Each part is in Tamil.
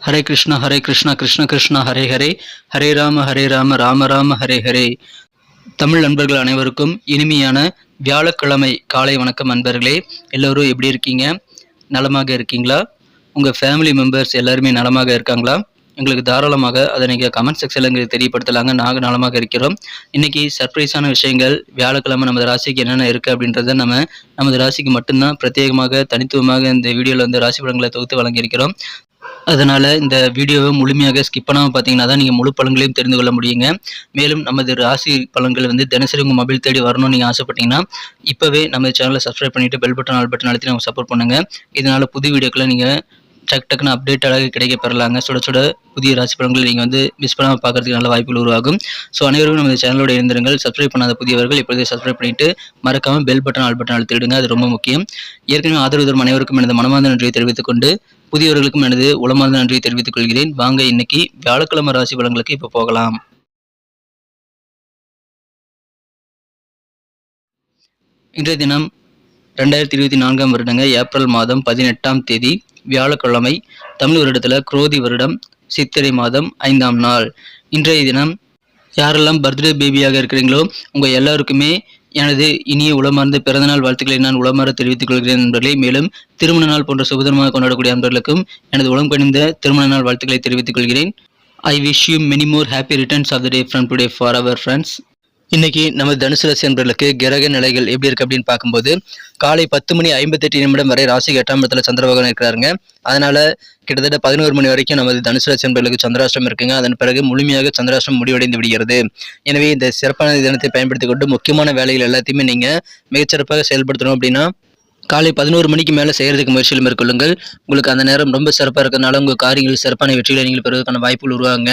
ஹரே கிருஷ்ணா கிருஷ்ண கிருஷ்ணா ஹரே ஹரே, ஹரே ராம ராம ராம ஹரே ஹரே. தமிழ் நண்பர்கள் அனைவருக்கும் இனிமையான வியாழக்கிழமை காலை வணக்கம். நண்பர்களே, எல்லோரும் எப்படி இருக்கீங்க? நலமாக இருக்கீங்களா? உங்கள் ஃபேமிலி மெம்பர்ஸ் எல்லாருமே நலமாக இருக்காங்களா? எங்களுக்கு தாராளமாக அதை நீங்கள் கமெண்ட் செக்ஷனில் எங்களுக்கு தெரியப்படுத்தலாங்க. நாங்கள் நலமாக இருக்கிறோம். இன்றைக்கி சர்ப்ரைஸான விஷயங்கள் வியாழக்கிழமை நமது ராசிக்கு என்னென்ன இருக்குது அப்படின்றத நமது ராசிக்கு மட்டும்தான் பிரத்யேகமாக தனித்துவமாக இந்த வீடியோவில் வந்து ராசி பலன்களை தொகுத்து வழங்கியிருக்கிறோம். அதனால் இந்த வீடியோவை முழுமையாக ஸ்கிப் பண்ணாமல் பார்த்தீங்கன்னா தான் நீங்கள் முழு பலன்களையும் தெரிந்து கொள்ள முடியுங்க. மேலும் நமது ராசி பலன்கள் வந்து தினசரி உங்கள் மொபைல் தேடி வரணும்னு நீங்கள் ஆசைப்பட்டீங்கன்னா இப்போவே நம்ம சேனலை சப்ஸ்கிரைப் பண்ணிவிட்டு பெல் பட்டன் ஆல் பட்டன் அழுத்தி நம்ம சப்போர்ட் பண்ணுங்கள். இதனால் புது வீடியோக்களை நீங்கள் டக்குன்னு அப்டேட்டாக கிடைக்க பெறலாங்க. சுட புதிய ராசி பலன்களை நீங்கள் வந்து மிஸ் பண்ணாமல் பார்க்கறதுக்கு நல்ல வாய்ப்புகள் உருவாகும். ஸோ அனைவரும் நமது சேனலோட இருந்திருங்கள். சப்ஸ்கிரைப் பண்ணாத புதியவர்கள் இப்போதே சப்ஸ்கிரைப் பண்ணிவிட்டு மறக்காமல் பெல் பட்டன் ஆல் பட்டன் அழுத்திடுங்க. அது ரொம்ப முக்கியம். ஏற்கனவே ஆதரவு தரும் அனைவருக்கும் எனது மனமார்ந்த நன்றியை தெரிவித்துக் கொண்டு புதியவர்களுக்கும் எனது உளமார்ந்த நன்றியை தெரிவித்துக் கொள்கிறேன். வாங்க இன்னைக்கு வியாழக்கிழமை ராசி பலன்களுக்கு இப்போ போகலாம். இன்றைய தினம் 2024 வருடங்க ஏப்ரல் மாதம் 18ஆம் தேதி வியாழக்கிழமை. தமிழ் வருடத்தில் குரோதி வருடம் சித்திரை மாதம் 5ஆம் நாள். இன்றைய தினம் யாரெல்லாம் பர்த்டே பேபியாக இருக்கிறீங்களோ உங்கள் எல்லாருக்குமே எனது இனிய உளமார்ந்த பிறந்தநாள் வாழ்த்துக்களை நான் உளமாற தெரிவித்துக் கொள்கிறேன் நண்பர்களே. மேலும் திருமண நாள் போன்ற சுபதினமாக கொண்டாடக்கூடிய நண்பர்களுக்கும் எனது உளம் கணிந்த திருமண நாள் வாழ்த்துக்களை தெரிவித்துக் கொள்கிறேன். I wish you many more happy returns of the day from today for our friends. இன்னைக்கு நம்ம தனுசு ராசி நண்பர்களுக்கு கிரக நிலைகள் எப்படி இருக்கு அப்படின்னு பார்க்கும்போது காலை 10:58 வரை ராசிக்கு 8ஆம் இடத்துல சந்திர பகவான் இருக்கிறாருங்க. அதனால கிட்டத்தட்ட 11 மணி வரைக்கும் நமது தனுசு ராசி நண்பர்களுக்கு சந்திராஷ்டிரம் இருக்குங்க. அதன் பிறகு முழுமையாக சந்திராஷ்டிரம் முடிவடைந்து விடுகிறது. எனவே இந்த சிறப்பான தினத்தை பயன்படுத்திக் கொண்டு முக்கியமான வேலைகள் எல்லாத்தையுமே நீங்க மிகச்சிறப்பாக செயல்படுத்தணும் அப்படின்னா காலை 11 மணிக்கு மேலே செய்கிறதுக்கு முயற்சிகள் மேற்கொள்ளுங்கள். உங்களுக்கு அந்த நேரம் ரொம்ப சிறப்பாக இருக்கிறதுனால உங்கள் காரியங்கள் சிறப்பான வெற்றிகளை நீங்கள் பெறுவதற்கான வாய்ப்புகள் உருவாங்க.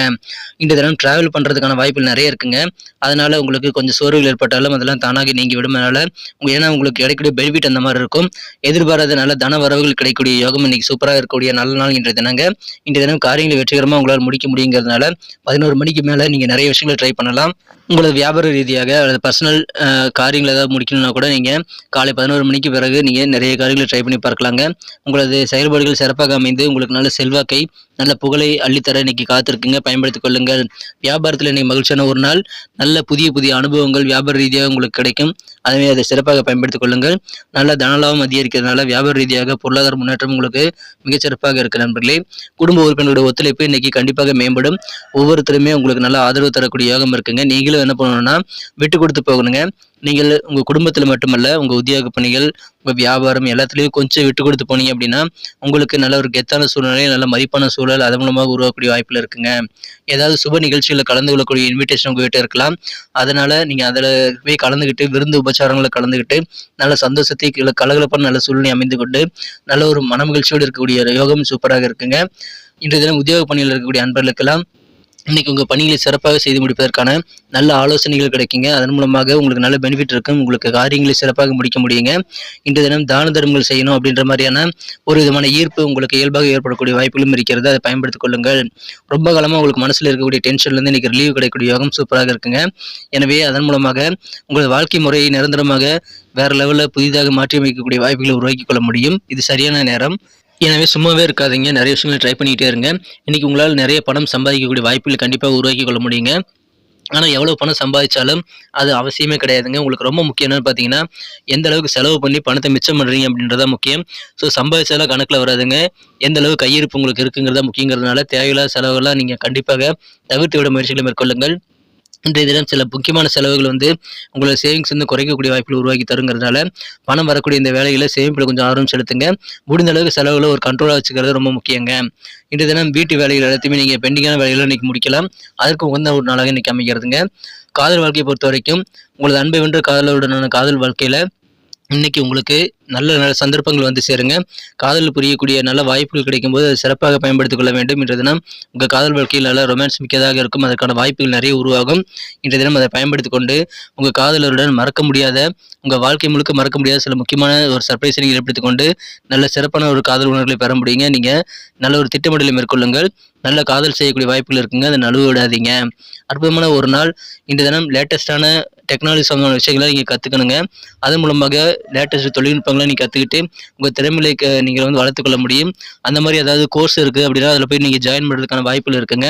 இந்த தினம் டிராவல் பண்ணுறதுக்கான வாய்ப்புகள் நிறைய இருக்குங்க. அதனால் உங்களுக்கு கொஞ்சம் சோர்வுகள் ஏற்பட்டாலும் அதெல்லாம் தானாக நீங்கி விடும். அதனால் ஏன்னா உங்களுக்கு கிடைக்கக்கூடிய பெனிஃபிட் அந்த மாதிரி இருக்கும். எதிர்பாராத நல்ல தன வரவுகள் கிடைக்கக்கூடிய யோகம் இன்னைக்கு சூப்பராக இருக்கக்கூடிய நல்ல நாள் இன்றைய தினங்க. இன்றைய தினம் காரியங்களை வெற்றிகரமாக உங்களால் முடிக்க முடியுங்கிறதுனால 11 மணிக்கு மேலே நீங்கள் நிறைய விஷயங்களை ட்ரை பண்ணலாம். உங்களது வியாபார ரீதியாக அல்லது பர்சனல் காரியங்கள் ஏதாவது முடிக்கணும்னா கூட நீங்கள் காலை 11 மணிக்கு பிறகு நீங்கள் நிறைய காரியங்களை ட்ரை பண்ணி பார்க்கலாங்க. உங்களது செயல்பாடுகள் சிறப்பாக அமைந்து உங்களுக்கு நல்ல செல்வாக்கை நல்ல புகழை அள்ளித்தர இன்னைக்கு காத்திருக்குங்க. பயன்படுத்திக் கொள்ளுங்கள். வியாபாரத்தில் இன்னைக்கு மகிழ்ச்சியான ஒரு நாள். நல்ல புதிய அனுபவங்கள் வியாபார ரீதியாக உங்களுக்கு கிடைக்கும். அதுவே அதை சிறப்பாக பயன்படுத்திக் கொள்ளுங்கள். நல்ல தனலாபம் அதிகரிக்கிறதுனால வியாபார ரீதியாக பொருளாதார முன்னேற்றம் உங்களுக்கு மிகச்சிறப்பாக இருக்கு நண்பர்களே. குடும்ப உறுப்பினருடைய ஒத்துழைப்பு இன்னைக்கு கண்டிப்பாக மேம்படும். ஒவ்வொருத்தருமே உங்களுக்கு நல்ல ஆதரவு தரக்கூடிய யோகம் இருக்குங்க. நீங்களும் என்ன பண்ணணும்னா விட்டு கொடுத்து போகணுங்க. நீங்கள் உங்கள் குடும்பத்தில் மட்டுமல்ல உங்கள் உத்தியோக பணிகள் உங்கள் வியாபாரம் எல்லாத்துலேயும் கொஞ்சம் விட்டு கொடுத்து போனீங்க அப்படின்னா உங்களுக்கு நல்ல ஒரு கெத்தான சூழ்நிலை நல்ல மதிப்பான சூழல் அதன் மூலமாக உருவாக்கக்கூடிய வாய்ப்பில் இருக்குங்க. ஏதாவது சுப நிகழ்ச்சிகளில் கலந்து கொள்ளக்கூடிய இன்விடேஷன் உங்ககிட்ட இருக்கலாம். அதனால் நீங்கள் அதில் போய் கலந்துக்கிட்டு விருந்து உபச்சாரங்களை கலந்துக்கிட்டு நல்ல சந்தோஷத்தை கலகலப்பான நல்ல சூழ்நிலை அமைந்து கொண்டு நல்ல ஒரு மனமகிழ்ச்சியோடு இருக்கக்கூடிய யோகம் சூப்பராக இருக்குங்க. இன்றைய தினம் உத்தியோக பணியில் இருக்கக்கூடிய அன்பர்களுக்கெல்லாம் இன்னைக்கு உங்கள் பணிகளை சிறப்பாக செய்து முடிப்பதற்கான நல்ல ஆலோசனைகள் கிடைக்குங்க. அதன் மூலமாக உங்களுக்கு நல்ல பெனிஃபிட் இருக்கும். உங்களுக்கு காரியங்களை சிறப்பாக முடிக்க முடியுங்க. இன்றைய தினம் தான தர்மங்கள் செய்யணும் அப்படின்ற மாதிரியான ஒரு விதமான ஈர்ப்பு உங்களுக்கு இயல்பாக ஏற்படக்கூடிய வாய்ப்புகளும் இருக்கிறது. அதை பயன்படுத்திக் கொள்ளுங்கள். ரொம்ப காலமாக உங்களுக்கு மனசில் இருக்கக்கூடிய டென்ஷன்லேருந்து இன்னைக்கு ரிலீவ் கிடைக்கக்கூடிய யோகம் சூப்பராக இருக்குங்க. எனவே அதன் மூலமாக உங்களது வாழ்க்கை முறையை நிரந்தரமாக வேற லெவலில் புதிதாக மாற்றி அமைக்கக்கூடிய வாய்ப்புகளை உருவாக்கி கொள்ள முடியும். இது சரியான நேரம். எனவே சும்மாவே இருக்காதீங்க. நிறைய விஷயங்களை ட்ரை பண்ணிக்கிட்டே இருங்க. இன்றைக்கி உங்களால் நிறைய பணம் சம்பாதிக்கக்கூடிய வாய்ப்புகளை கண்டிப்பாக உருவாக்கி கொள்ள முடியுங்க. ஆனால் எவ்வளோ பணம் சம்பாதிச்சாலும் அது அவசியமே கிடையாதுங்க. உங்களுக்கு ரொம்ப முக்கியம் என்னன்னு பார்த்தீங்கன்னா எந்த அளவுக்கு செலவு பண்ணி பணத்தை மிச்சம் பண்ணுறீங்க அப்படின்றத முக்கியம். ஸோ சம்பாதிச்சாலும் கணக்கில் வராதுங்க. எந்த அளவு கையிருப்பு உங்களுக்கு இருக்குங்கிறதா முக்கியங்கிறதுனால தேவையில்லாத செலவுகள்லாம் நீங்கள் கண்டிப்பாக தவிர்த்து விட முயற்சிகளை மேற்கொள்ளுங்கள். இன்றைய தினம் சில முக்கியமான செலவுகள் வந்து உங்களோட சேவிங்ஸ் வந்து குறைக்கக்கூடிய வாய்ப்புகள் உருவாக்கி தருங்கிறதுனால பணம் வரக்கூடிய இந்த வேலைகளை சேமிப்பில் கொஞ்சம் ஆர்வம் செலுத்துங்க. முடிந்த அளவுக்கு செலவுகளை ஒரு கண்ட்ரோலாக வச்சுக்கிறது ரொம்ப முக்கியங்க. இன்றைய தினம் வீட்டு வேலைகள் எல்லாத்தையுமே நீங்கள் பெண்டிங்கான வேலைகளை இன்னைக்கு முடிக்கலாம். அதற்கு உகந்த ஒரு நாளாக இன்னைக்கு அமைக்கிறதுங்க. காதல் வாழ்க்கையை பொறுத்த வரைக்கும் உங்களது அன்பை வென்ற காதலுடனான காதல் வாழ்க்கையில் இன்னைக்கு உங்களுக்கு நல்ல சந்தர்ப்பங்கள் வந்து சேருங்க. காதல் புரியக்கூடிய நல்ல வாய்ப்புகள் கிடைக்கும்போது அதை சிறப்பாக பயன்படுத்திக் கொள்ள வேண்டும். இன்றைய தினம் உங்கள் காதல் வாழ்க்கையில் நல்ல ரொமான்ஸ் மிக்கதாக இருக்கும். அதற்கான வாய்ப்புகள் நிறைய உருவாகும். இன்றைய தினம் அதை பயன்படுத்தி கொண்டு உங்கள் காதலருடன் மறக்க முடியாத உங்கள் வாழ்க்கை முழுக்க மறக்க முடியாத சில முக்கியமான ஒரு சர்ப்ரைஸை நீங்கள் ஏற்படுத்திக் கொண்டு நல்ல சிறப்பான ஒரு காதல் உணர்வுகளை பெற முடியுங்க. நீங்கள் நல்ல ஒரு திட்டமிடலை மேற்கொள்ளுங்கள். நல்ல காதல் செய்யக்கூடிய வாய்ப்புகள் இருக்குங்க. அதை நழுவ விடாதீங்க. அற்புதமான ஒரு நாள். இந்த தினம் லேட்டஸ்டான டெக்னாலஜி சம்பந்தமான விஷயங்களை நீங்கள் கற்றுக்கணுங்க. அதன் மூலமாக லேட்டஸ்ட் தொழில்நுட்பங்களை நீங்கள் கற்றுக்கிட்டு உங்கள் திறமையை நீங்கள் வந்து வளர்த்துக்கொள்ள முடியும். அந்த மாதிரி ஏதாவது கோர்ஸ் இருக்குது அப்படின்னா அதில் போய் நீங்கள் ஜாயின் பண்ணுறதுக்கான வாய்ப்புகள் இருக்குங்க.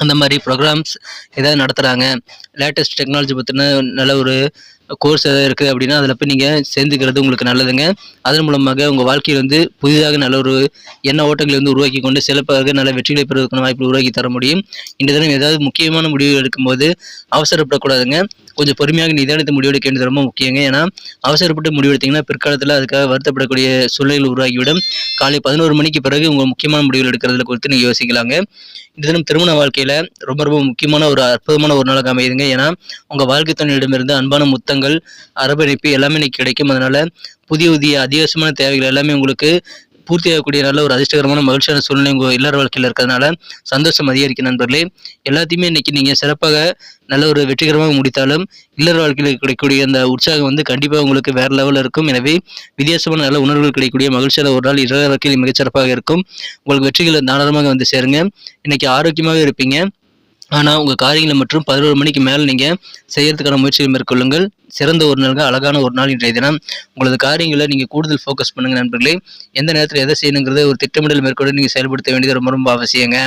அந்த மாதிரி ப்ரோக்ராம்ஸ் ஏதாவது நடத்துகிறாங்க, லேட்டஸ்ட் டெக்னாலஜி பற்றின நல்ல ஒரு கோர்ஸ் ஏதாவது இருக்குது அப்படின்னா அதில் போய் நீங்கள் சேர்ந்துக்கிறது உங்களுக்கு நல்லதுங்க. அதன் மூலமாக உங்கள் வாழ்க்கையில் வந்து புதிதாக நல்ல ஒரு எண்ண ஓட்டங்களை வந்து உருவாக்கி கொண்டு சிறப்பாக நல்ல வெற்றிகளை பெறுவதற்கான வாய்ப்பு உருவாக்கி தர முடியும். இந்த தினம் ஏதாவது முக்கியமான முடிவு எடுக்கும்போது அவசரப்படக்கூடாதுங்க. கொஞ்சம் பொறுமையாக நிதானித்து முடிவெடுக்க வேண்டியது ரொம்ப முக்கியங்க. ஏன்னா அவசரப்பட்டு முடிவெடுத்தீங்கன்னா பிற்காலத்தில் அதுக்காக வருத்தப்படக்கூடிய சூழ்நிலைகள் உருவாகிவிடும். காலை 11 மணிக்கு பிறகு உங்கள் முக்கியமான முடிவுகள் எடுக்கிறதுல குறித்து நீங்கள் யோசிக்கலாங்க. இந்த தினம் திருமண வாழ்க்கையில் ரொம்ப ரொம்ப முக்கியமான ஒரு அற்புதமான ஒரு நாளாக அமையுதுங்க. ஏன்னா உங்கள் வாழ்க்கை துணையிடமிருந்து அன்பான முத்தங்கள், அரவணைப்பு எல்லாமே இன்னைக்கு கிடைக்கும். அதனால புதிய புதிய அதிகமான தேவைகள் எல்லாமே உங்களுக்கு பூர்த்தியாகக்கூடிய நல்ல ஒரு அதிர்ஷ்டகரமான மகிழ்ச்சியான சூழ்நிலை உங்கள் இல்லற வாழ்க்கையில் இருக்கிறதுனால சந்தோஷம் அதிகரிக்கும் நண்பர்களே. எல்லாத்தையுமே இன்னைக்கு நீங்கள் சிறப்பாக நல்ல ஒரு வெற்றிகரமாக முடித்தாலும் இல்லற வாழ்க்கையில் கிடைக்கக்கூடிய அந்த உற்சாகம் வந்து கண்டிப்பாக உங்களுக்கு வேற லெவலில் இருக்கும். எனவே வித்தியாசமான நல்ல உணர்வுகள் கிடைக்கக்கூடிய மகிழ்ச்சியான ஒரு நாள் இல்லற வாழ்க்கையில் மிகச்சிறப்பாக இருக்கும். உங்களுக்கு வெற்றிகள் தாராளமாக வந்து சேருங்க. இன்னைக்கு ஆரோக்கியமாக இருப்பீங்க. ஆனால் உங்கள் காரியங்களை மற்றும் 11 மணிக்கு மேலே நீங்கள் செய்யறதுக்கான முயற்சிகள் மேற்கொள்ளுங்கள். சிறந்த ஒரு நாளுங்க, அழகான ஒரு நாள் இன்றைய தினம். உங்களது காரியங்களை நீங்கள் கூடுதல் ஃபோக்கஸ் பண்ணுங்க நண்பர்களே. எந்த நேரத்தில் எதை செய்யணுங்கிறத ஒரு திட்டமிடல் மேற்கொண்டு நீங்கள் செயல்படுத்த வேண்டியது ரொம்ப ரொம்ப அவசியங்க.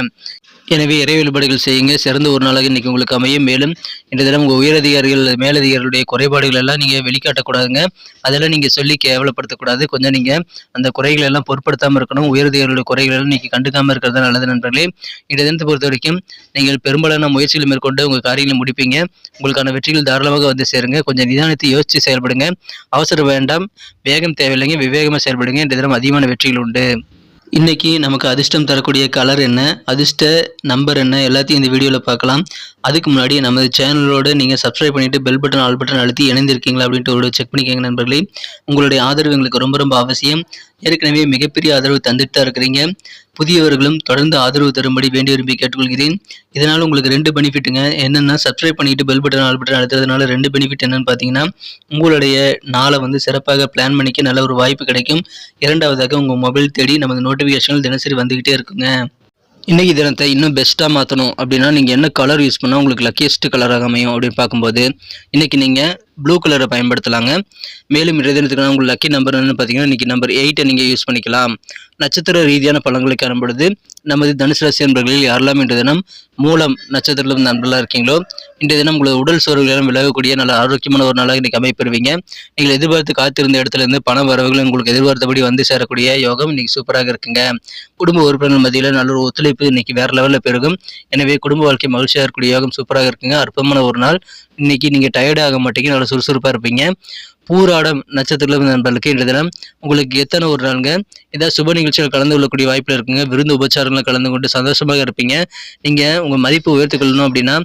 எனவே இறை வழிபாடுகள் செய்யுங்க. சிறந்த ஒரு நாளாக இன்னைக்கு உங்களுக்கு அமையும். மேலும் இன்றைய தினம் உங்கள் உயரதிகாரிகள் மேலதிகாரிகளுடைய குறைபாடுகள் எல்லாம் நீங்கள் வெளிக்காட்டக்கூடாதுங்க. அதெல்லாம் நீங்கள் சொல்லி கேவலப்படுத்தக்கூடாது. கொஞ்சம் நீங்கள் அந்த குறைகள் எல்லாம் பொருட்படுத்தாமல் இருக்கணும். உயரதிகாரிகளுடைய குறைகள் எல்லாம் நீங்கள் கண்டுக்காமல் இருக்கிறது நல்லது நண்பர்களே. இன்றைய தினத்தை பொறுத்த வரைக்கும் நீங்கள் பெரும்பாலான முயற்சிகள் மேற்கொண்டு உங்கள் காரியங்களை முடிப்பீங்க. உங்களுக்கான வெற்றிகள் தாராளமாக வந்து சேருங்க. கொஞ்சம் நிதானித்து யோசித்து செயல்படுங்க. அவசரம் வேண்டாம், வேகம் தேவையில்லைங்க. விவேகமாக செயல்படுங்க. இன்றைய தினம் அதிகமான வெற்றிகள் உண்டு. இன்னைக்கு நமக்கு அதிர்ஷ்டம் தரக்கூடிய கலர் என்ன, அதிர்ஷ்ட நம்பர் என்ன, எல்லாத்தையும் இந்த வீடியோவில் பார்க்கலாம். அதுக்கு முன்னாடி நமது சேனலோடு நீங்கள் சப்ஸ்கிரைப் பண்ணிவிட்டு பெல் பட்டன் ஆல் பட்டன் அழுத்தி இணைந்திருக்கீங்களா அப்படின்ட்டு ஒரு செக் பண்ணிக்கோங்க நண்பர்களே. உங்களுடைய ஆதரவு எங்களுக்கு ரொம்ப ரொம்ப அவசியம். ஏற்கனவே மிகப்பெரிய ஆதரவு தந்துட்டு தான் இருக்கிறீங்க. புதியவர்களும் தொடர்ந்து ஆதரவு தரும்படி வேண்டி விரும்பி கேட்டுக்கொள்கிறேன். இதனால் உங்களுக்கு 2 பெனிஃபிட்டுங்க. என்னென்னா சப்ஸ்கிரைப் பண்ணிட்டு பெல் பட்டன் ஆல் பட்டன் அழுத்துறதுனால 2 பெனிஃபிட் என்னன்னு பார்த்தீங்கன்னா, உங்களுடைய நாளை வந்து சிறப்பாக பிளான் பண்ணிக்க நல்ல ஒரு வாய்ப்பு கிடைக்கும். இரண்டாவதாக உங்கள் மொபைல் தேடி நமது நோட்டிஃபிகேஷன்கள் தினசரி வந்துக்கிட்டே இருக்குங்க. இன்றைக்கி தினத்தை இன்னும் பெஸ்ட்டாக மாற்றணும் அப்படின்னா நீங்கள் என்ன கலர் யூஸ் பண்ணால் உங்களுக்கு லக்கியஸ்ட் கலராக அமையும் அப்படின்னு பார்க்கும்போது இன்றைக்கி நீங்கள் ப்ளூ கலரை பயன்படுத்தலாங்க. மேலும் இன்றைய தினத்துக்கான உங்களுக்கு லக்கி நம்பர் என்னன்னு பார்த்தீங்கன்னா இன்றைக்கி நம்பர் 8 நீங்கள் யூஸ் பண்ணிக்கலாம். நட்சத்திர ரீதியான பலன்களை காணும்பொழுது நமது தனுசு ராசி நண்பர்களில் யாரெல்லாம் இன்றைய தினம் மூலம் நட்சத்திரத்தில் நண்பர்களாக இருக்கீங்களோ இன்றைய தினம் உங்களது உடல் சோர்வுகளும் விலகக்கூடிய நல்ல ஆரோக்கியமான ஒரு நாளாக இன்றைக்கி அமைப்பெறுவீங்க. நீங்கள் எதிர்பார்த்து காத்திருந்த இடத்துல இருந்து பண வரவுகள் உங்களுக்கு எதிர்பார்த்தபடி வந்து சேரக்கூடிய யோகம் இன்றைக்கி சூப்பராக இருக்குங்க. குடும்ப உறுப்பினர்கள் மத்தியில் நல்ல ஒரு ஒத்துழைப்பு இன்றைக்கி வேறு லெவலில் பெருகும். எனவே குடும்ப வாழ்க்கை மகிழ்ச்சியாக இருக்கக்கூடிய யோகம் சூப்பராக இருக்குங்க. அற்புதமான ஒரு நாள். இன்னைக்கு நீங்கள் டயர்ட் ஆக மாட்டீங்க, நல்ல சுறுசுறுப்பாக இருப்பீங்க. பூராடம் நட்சத்திரம் நண்பர்களுக்கு இன்றைய தினம் உங்களுக்கு எத்தனை ஒரு நாளுங்க ஏதாவது சுப நிகழ்ச்சிகள் கலந்து கொள்ளக்கூடிய வாய்ப்பில் இருக்குங்க. விருந்து உபச்சாரங்களை கலந்து கொண்டு சந்தோஷமாக இருப்பீங்க. நீங்கள் உங்கள் மதிப்பு உயர்த்திக்கொள்ளணும் அப்படின்னா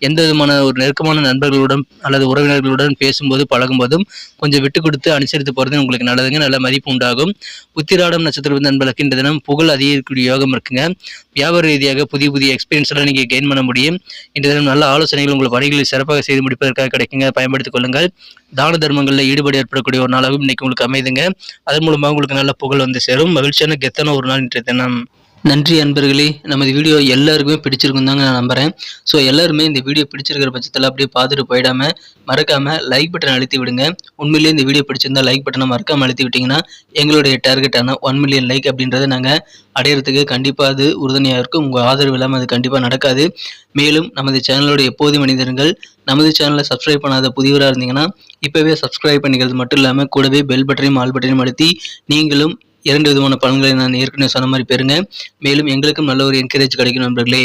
எந்த விதமான ஒரு நெருக்கமான நண்பர்களுடன் அல்லது உறவினர்களுடன் பேசும்போது பழகும்போதும் கொஞ்சம் விட்டு கொடுத்து அனுசரித்து போகிறது உங்களுக்கு நல்லதுங்க. நல்ல மதிப்பு உண்டாகும். உத்திராடம் நட்சத்திரம் நண்பர்களுக்கு இந்த தினம் புகழ் அதிகரிக்கக்கூடிய யோகம் இருக்குங்க. வியாபார ரீதியாக புதிய புதிய எக்ஸ்பீரியன்ஸ் எல்லாம் நீங்கள் கெயின் பண்ண முடியும். இந்த தினம் நல்ல ஆலோசனைகள் உங்கள் பணிகளை சிறப்பாக செய்து முடிப்பதற்காக கிடைக்குங்க. பயன்படுத்திக் கொள்ளுங்கள். தான தர்மங்களில் ஈடுபாடு ஏற்படக்கூடிய ஒரு நாளாகவும் இன்னைக்கு உங்களுக்கு அமைதுங்க. அதன் மூலமாக உங்களுக்கு நல்ல புகழ் வந்து சேரும். மகிழ்ச்சியான கெத்தான ஒரு நாள் இன்றைய தினம். நன்றி அன்பர்களே. நமது வீடியோ எல்லாருக்குமே பிடிச்சிருக்கும் தாங்க நான் நம்புகிறேன். ஸோ எல்லாருமே இந்த வீடியோ பிடிச்சிருக்கிற பட்சத்தில் அப்படியே பார்த்துட்டு போயிடாமல் மறக்காமல் லைக் பட்டன் அழுத்தி விடுங்க. உண்மையிலேயே இந்த வீடியோ பிடிச்சிருந்தா லைக் பட்டனை மறக்காமல் அழுத்தி விட்டிங்கன்னா எங்களுடைய டார்கெட்டான 1 மில்லியன் லைக் அப்படின்றத நாங்கள் அடையிறதுக்கு கண்டிப்பாக அது உறுதுணையாக இருக்கும். உங்கள் ஆதரவு இல்லாமல் அது கண்டிப்பாக நடக்காது. மேலும் நமது சேனலோட எப்போதும் மனிதர்கள் நமது சேனலை சப்ஸ்கிரைப் பண்ணாத புதியவராக இருந்தீங்கன்னா இப்போவே சப்ஸ்கிரைப் பண்ணிக்கிறது மட்டும் இல்லாமல் கூடவே பெல் பட்டனையும் ஆல் பட்டனையும் அழுத்தி நீங்களும் 2 விதமான பலன்களை நான் ஏற்கனவே சொன்ன மாதிரி பெறுங்க. மேலும் எங்களுக்கும் நல்ல ஒரு என்கரேஜ் கிடைக்கும் நண்பர்களே.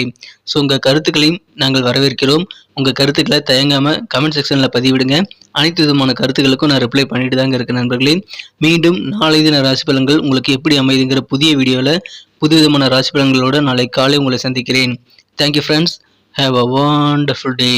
ஸோ உங்கள் கருத்துக்களையும் நாங்கள் வரவேற்கிறோம். உங்கள் கருத்துக்களை தயங்காமல் கமெண்ட் செக்ஷனில் பதிவிடுங்க. அனைத்து விதமான கருத்துக்களுக்கும் நான் ரிப்ளை பண்ணிட்டு தாங்க இருக்கேன் நண்பர்களே. மீண்டும் நாளை தின ராசி பலன்கள் உங்களுக்கு எப்படி அமைதுங்கிற புதிய வீடியோவில் புது விதமான ராசி பலன்களோடு நாளை காலை உங்களை சந்திக்கிறேன். Thank you friends. Have a wonderful day.